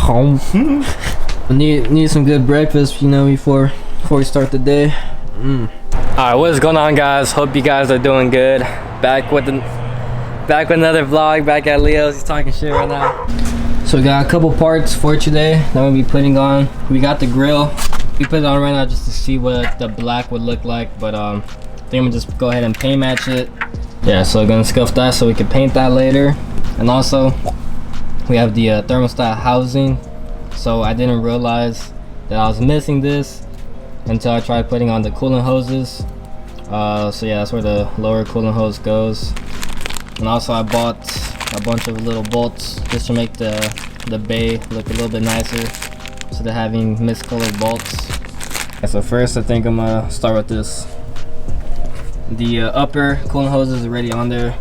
home. Need some good breakfast, you know, before we start the day. Alright, what is going on, guys? Hope you guys are doing good. Back with another vlog, back at Leo's. He's talking shit right now. So we got a couple parts for today that we'll be putting on. We got the grill. We put it on right now just to see what the black would look like, but I think I'm gonna just go ahead and paint match it. Yeah, so we're gonna scuff that so we can paint that later. And also, we have the thermostat housing. So I didn't realize that I was missing this until I tried putting on the coolant hoses. So yeah, that's where the lower coolant hose goes. And also I bought a bunch of little bolts just to make the bay look a little bit nicer instead of having miscolored bolts. Okay, so first I think I'm gonna start with this. The upper coolant hose is already on there,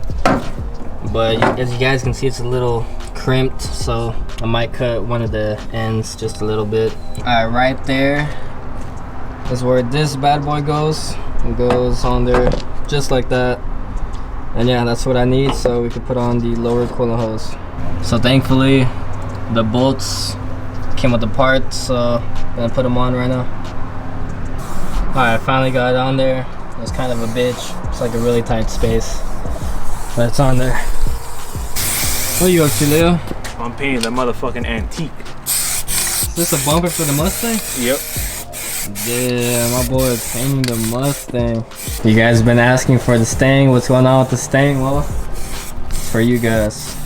but as you guys can see, it's a little crimped, so I might cut one of the ends just a little bit. Alright, right there is where this bad boy goes. It goes on there just like that. And yeah, that's what I need so we can put on the lower coolant hose. So thankfully the bolts came with the parts, so I'm gonna put them on right now. Alright, I finally got it on there. It's kind of a bitch. It's like a really tight space, but it's on there. What are you up to, Leo? I'm painting that motherfucking antique. Is this a bumper for the Mustang? Yep. Yeah, my boy is painting the Mustang. You guys been asking for the Stang. What's going on with the Stang? Well, it's for you guys.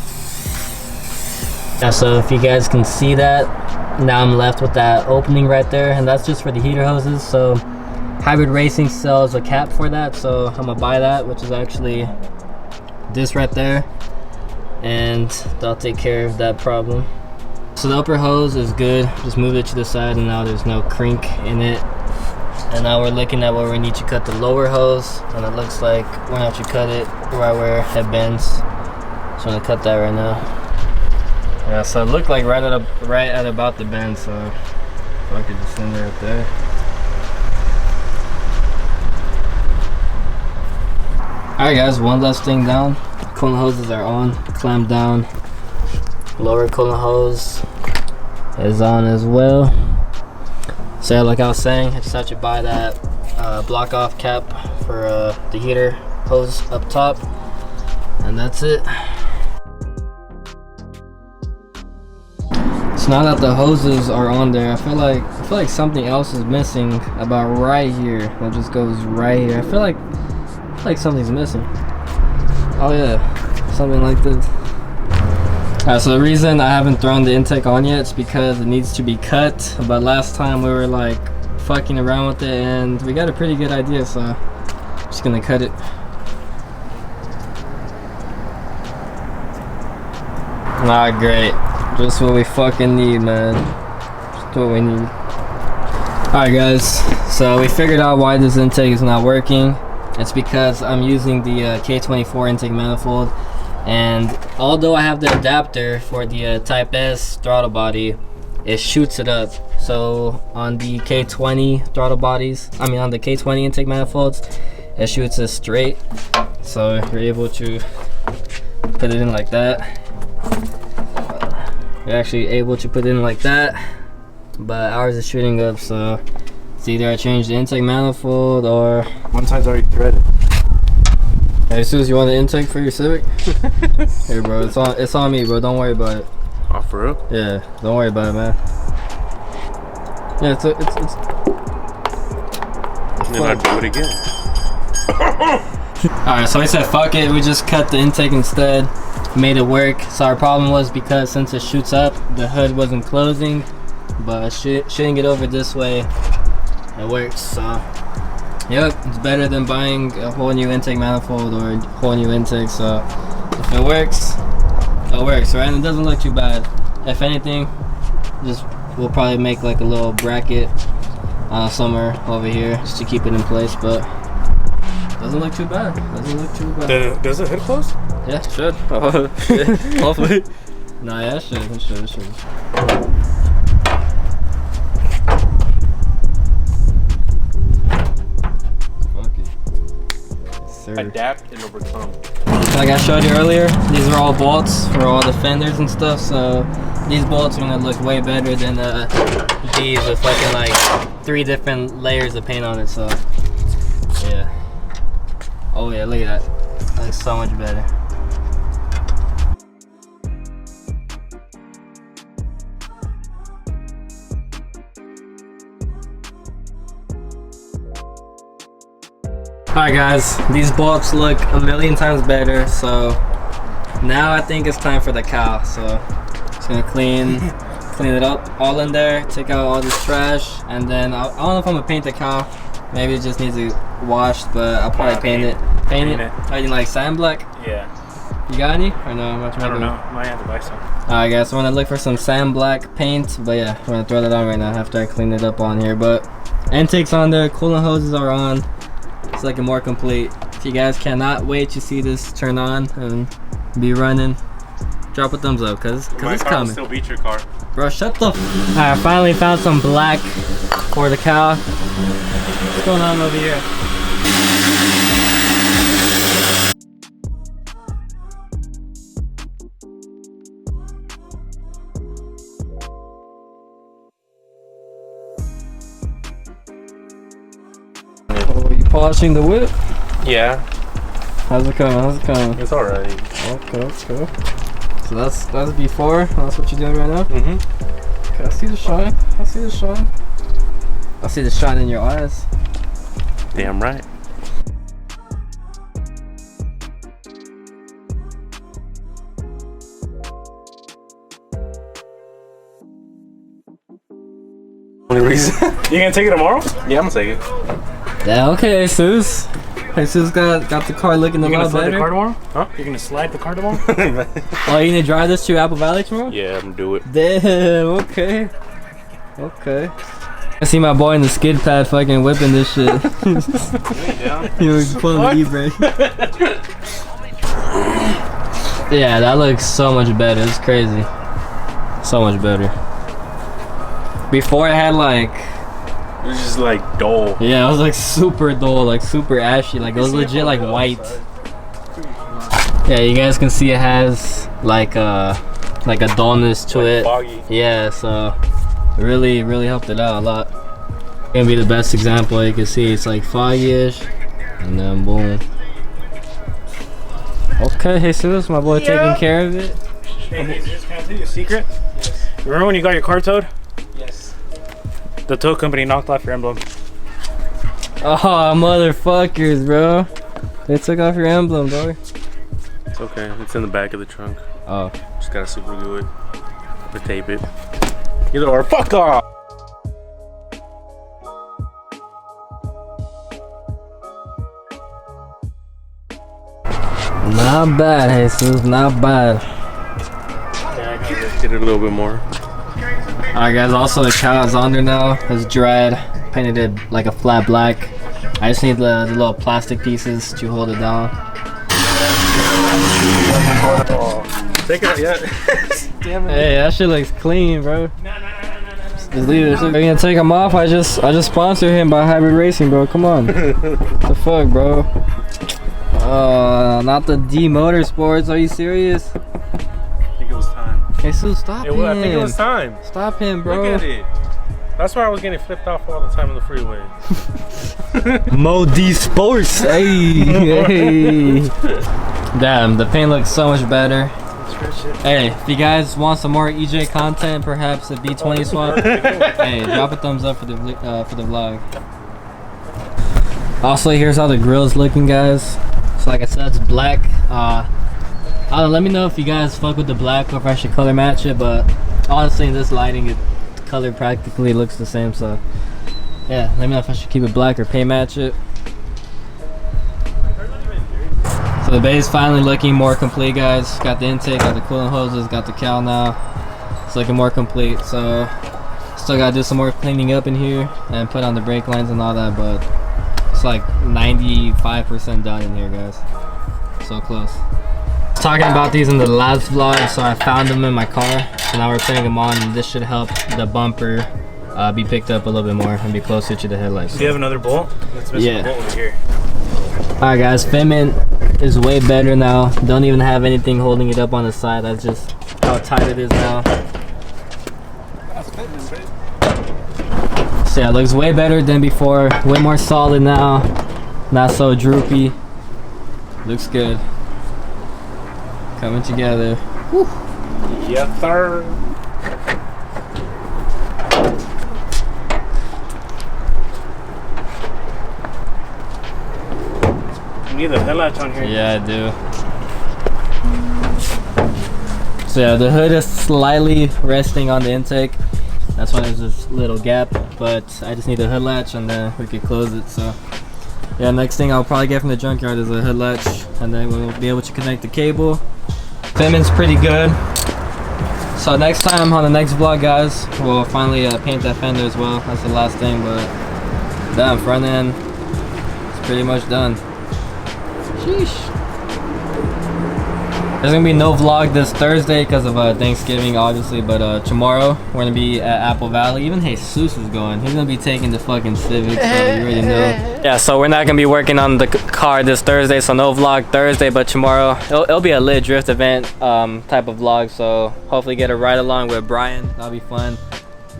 Yeah, so if you guys can see that, now I'm left with that opening right there, and that's just for the heater hoses. So Hybrid Racing sells a cap for that, so I'm gonna buy that, which is actually this right there, and that'll take care of that problem. So the upper hose is good, just move it to the side, and now there's no crink in it. And now we're looking at where we need to cut the lower hose, and it looks like we're gonna have to cut it right where it bends. So I'm gonna cut that right now. Yeah, so it looked like right at about the bend, so if I could just send it right there. Alright guys, one last thing down. Coolant hoses are on, clamped down. Lower coolant hose is on as well. So yeah, like I was saying, I just have to buy that block off cap for the heater hose up top, and that's it. So now that the hoses are on there, I feel like something else is missing about right here. That just goes right here. I feel like something's missing. Oh yeah, something like this. So the reason I haven't thrown the intake on yet is because it needs to be cut, but last time we were like fucking around with it and we got a pretty good idea, so I'm just gonna cut it. Ah, great. Just what we fucking need, man. Just what we need. Alright guys, so we figured out why this intake is not working. It's because I'm using the K24 intake manifold, and although I have the adapter for the Type S throttle body, it shoots it up. So on the K20 throttle bodies, on the K20 intake manifolds, it shoots it straight. So you're able to put it in like that. You're actually able to put it in like that, but ours is shooting up, so it's either I change the intake manifold or... One side's already threaded. Hey, Suze, you want the intake for your Civic? Here, bro, it's on me, bro. Don't worry about it. Oh, for real? Yeah, don't worry about it, man. Yeah, it's then I'd do it again. Alright, so I said fuck it. We just cut the intake instead. Made it work. So our problem was because since it shoots up, the hood wasn't closing, but shooting it over this way, it works. So yep, it's better than buying a whole new intake manifold or a whole new intake. So if it works, right? And it doesn't look too bad. If anything, we'll probably make like a little bracket somewhere over here just to keep it in place, but doesn't look too bad. Does the hood close? Yeah, it should. Hopefully. Nah, yeah, it should. Adapt and overcome. Like I showed you earlier, these are all bolts for all the fenders and stuff, so these bolts are gonna look way better than these with fucking like 3 different layers of paint on it. So yeah. Oh yeah, look at that. That looks so much better. Alright guys, these bolts look a million times better, so now I think it's time for the cowl. So just gonna clean it up all in there, take out all this trash, and then I don't know if I'm gonna paint the cowl. Maybe it just needs to wash, but I'll probably paint it. Paint it? Oh, you like sand black? Yeah. You got any? Or no? I don't know. Might have to buy some. Alright guys, so I'm gonna look for some sand black paint, but yeah, I'm gonna throw that on right now after I clean it up on here. But intake's on there, coolant hoses are on. It's looking more complete. If you guys cannot wait to see this turn on and be running, drop a thumbs up, cause it's coming. Still beat your car. Bro, shut the f. Alright, finally found some black for the cowl. What's going on over here? Oh, you polishing the whip? Yeah. How's it coming? How's it coming? It's alright. Okay, let's go. So that's before. That's what you're doing right now? Mm-hmm. Okay, I see the shine. I see the shine. I see the shine in your eyes. Damn right. Only reason. You gonna take it tomorrow? Yeah, I'm gonna take it. Yeah, okay, Jesus. Jesus got the car looking a lot better. You gonna slide the car tomorrow? Huh? You're gonna slide the car tomorrow? Oh, you gonna drive this to Apple Valley tomorrow? Yeah, I'm gonna do it. Damn, okay. Okay. I see my boy in the skid pad fucking whipping this shit. He was pulling the e-brake. Yeah, that looks so much better. It's crazy. So much better. Before it had like... It was just like dull. Yeah, it was like super dull, like super ashy. Like it was legit like white. Yeah, you guys can see it has like a dullness to it. Foggy. Yeah, so really helped it out a lot. Gonna be the best example. You can see it's like foggy-ish, and then boom. Okay, Jesus, my boy taking care of it. Hey, Jesus, can I tell you a secret? Yes. Remember when you got your car towed? Yes. The tow company knocked off your emblem. Oh, motherfuckers, bro. They took off your emblem, dog. It's okay. It's in the back of the trunk. Oh. Just gotta super glue it. Or tape it. Either or, fuck off! Not bad, Jesus, not bad. Yeah, I gotta get it a little bit more. Alright guys, also the cowl is on there now. It's dried. Painted it like a flat black. I just need the little plastic pieces to hold it down. Take it out, yeah. Damn it. Hey, that shit looks clean, bro. Just leave it. We're gonna take him off. I just sponsored him by Hybrid Racing, bro. Come on. What the fuck, bro? Not the D Motorsports. Are you serious? I think it was time. Hey, Sue, stop him. I think it was time. Stop him, bro. Look at it. That's why I was getting flipped off all the time on the freeway. Mo D Sports. Hey, hey. Damn, the paint looks so much better. Hey, if you guys want some more EJ content, perhaps a B20 swap, hey, drop a thumbs up for the vlog. Also, here's how the grill is looking, guys. So like I said, it's black. Let me know if you guys fuck with the black or if I should color match it, but honestly in this lighting the color practically looks the same, so yeah, let me know if I should keep it black or paint match it. So the base finally looking more complete, guys. Got the intake, got the coolant hoses, got the cowl now. It's looking more complete, so still gotta do some more cleaning up in here and put on the brake lines and all that, but it's like 95% done in here, guys. So close. I was talking about these in the last vlog, so I found them in my car. So now we're putting them on, and this should help the bumper be picked up a little bit more and be closer to the headlights. Do you have another bolt? Let's miss a bolt over here. Alright guys, fitment is way better now. Don't even have anything holding it up on the side. That's just how tight it is now. So yeah, it looks way better than before. Way more solid now. Not so droopy. Looks good. Coming together. Whew. Yes, sir. You need the headlights on here. Yeah, I do. So yeah, the hood is slightly resting on the intake. That's why there's this little gap, but I just need a hood latch and then we can close it. So yeah, next thing I'll probably get from the junkyard is a hood latch, and then we'll be able to connect the cable. Fitment's pretty good. So next time on the next vlog, guys, we'll finally paint that fender as well. That's the last thing, but done. Front end, it's pretty much done. Sheesh. There's gonna be no vlog this Thursday because of Thanksgiving, obviously, but tomorrow we're gonna be at Apple Valley. Even Jesus is going. He's gonna be taking the fucking Civic, so you already know. Yeah, so we're not gonna be working on the car this Thursday, so no vlog Thursday, but tomorrow it'll be a lit drift event type of vlog. So hopefully get a ride along with Brian. That'll be fun.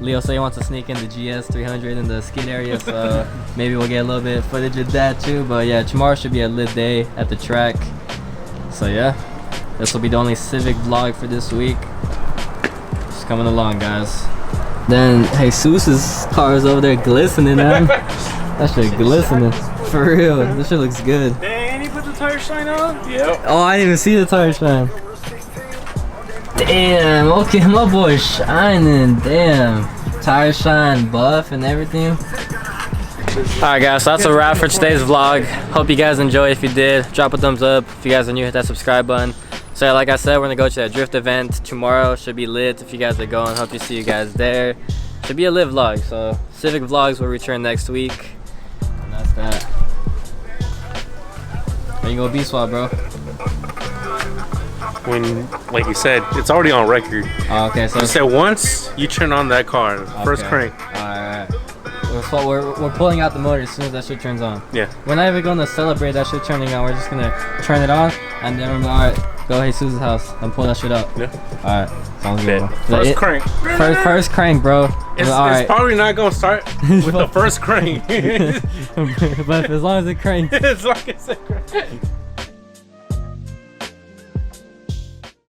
Leo said he wants to sneak in the GS 300 in the skid area, so maybe we'll get a little bit of footage of that too. But yeah, tomorrow should be a lit day at the track. So yeah. This will be the only Civic vlog for this week. Just coming along, guys. Then Jesus's car is over there glistening, man. That shit glistening. For real. This shit looks good. Dang, he put the tire shine on? Yep. Oh, I didn't even see the tire shine. Damn, okay, my boy shining. Damn. Tire shine, buff, and everything. Alright guys, so that's a wrap for today's vlog. Hope you guys enjoyed. If you did, drop a thumbs up. If you guys are new, hit that subscribe button. So yeah, like I said, we're gonna go to that drift event tomorrow. Should be lit if you guys are going. Hope to see you guys there. Should be a lit vlog. So Civic vlogs will return next week. And that's that. How you gonna be swap, bro? When, like you said, it's already on record. Oh, okay, so You said once you turn on that car, first crank. Alright. We're pulling out the motor as soon as that shit turns on. Yeah. We're not even gonna celebrate that shit turning on. We're just gonna turn it on and then we're gonna, alright, go to Jesus' house and pull that shit up. Yeah. Alright, sounds good. First crank. First crank, bro. It's probably not gonna start with the first crank. But as long as it cranks. As long as it cranks.